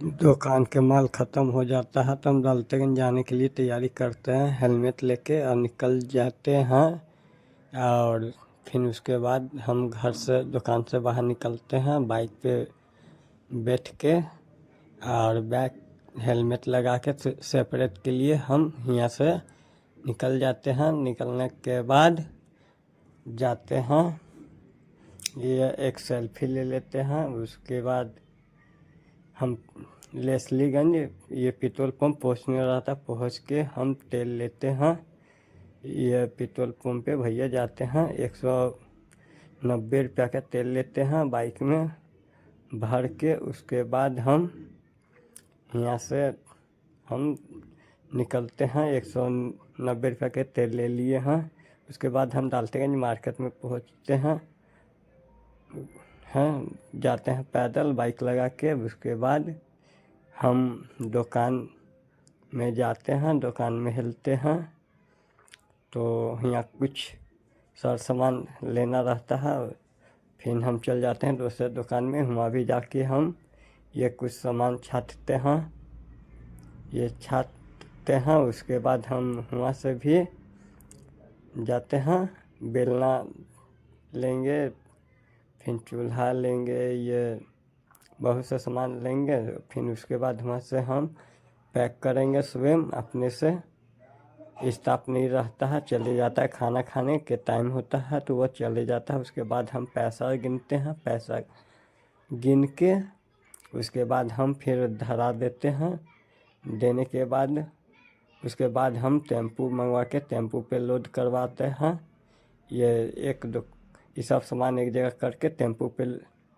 दुकान के माल ख़त्म हो जाता है तो हम दौलतगंज जाने के लिए तैयारी करते हैं, हेलमेट लेके और निकल जाते हैं। और फिर उसके बाद हम घर से दुकान से बाहर निकलते हैं बाइक पे बैठ के, और बैग हेलमेट लगा के सेपरेट के लिए हम यहाँ से निकल जाते हैं। निकलने के बाद जाते हैं, ये एक सेल्फी ले लेते हैं। उसके बाद हम लेस्लीगंज, ये पेट्रोल पंप पहुँचने रहा था, पहुँच के हम तेल लेते हैं। ये पेट्रोल पंप पे भैया जाते हैं, 190 रुपया का तेल लेते हैं बाइक में भर के। उसके बाद हम यहाँ से हम निकलते हैं, 190 रुपया के तेल ले लिए हैं। उसके बाद हम दौलतगंज मार्केट में पहुँचते हैं, जाते हैं पैदल बाइक लगा के। उसके बाद हम दुकान में जाते हैं, दुकान में हिलते हैं। तो यहाँ कुछ सर सामान लेना रहता है, फिर हम चल जाते हैं दूसरे दुकान में। वहाँ भी जाके हम ये कुछ सामान छाँटते हैं, ये छाँटते हैं। उसके बाद हम वहाँ से भी जाते हैं, बेलना लेंगे, फिर चूल्हा लेंगे, ये बहुत से सामान लेंगे। फिर उसके बाद वहाँ से हम पैक करेंगे स्वयं अपने से। स्टाफ नहीं रहता है, चले जाता है, खाना खाने के टाइम होता है तो वह चले जाता है। उसके बाद हम पैसा गिनते हैं, पैसा गिन के उसके बाद हम फिर धरा देते हैं। देने के बाद उसके बाद हम टेम्पू मंगवा के टेम्पू पे लोड करवाते हैं। ये ये सब सामान एक जगह करके टेम्पू पे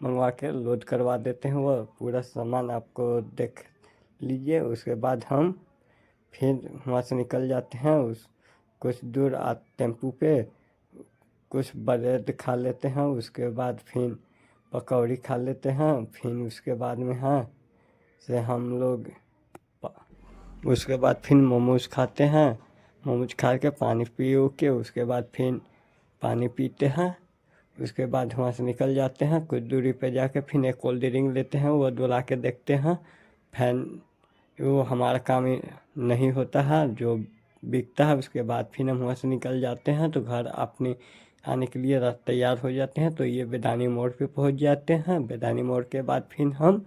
मंगवा के लोड करवा देते हैं। वो पूरा सामान आपको देख लीजिए। उसके बाद हम फिर वहाँ से निकल जाते हैं। कुछ दूर टेम्पू पे कुछ ब्रेड खा लेते हैं। उसके बाद फिर पकौड़ी खा लेते हैं। फिर उसके बाद में से हम लोग उसके बाद फिर मोमोज खाते हैं। मोमोज खा के पानी पी के उसके बाद फिर पानी पीते हैं। उसके बाद वहाँ से निकल जाते हैं, कुछ दूरी पे जाके फिर एक कोल्ड ड्रिंक लेते हैं, वो डुला के देखते हैं। फैन वो हमारा काम नहीं होता है जो बिकता है। उसके बाद फिर हम वहाँ से निकल जाते हैं तो घर अपने आने के लिए तैयार हो जाते हैं। तो ये बेदानी मोड़ पे पहुँच जाते हैं। बेदानी मोड़ के बाद फिर हम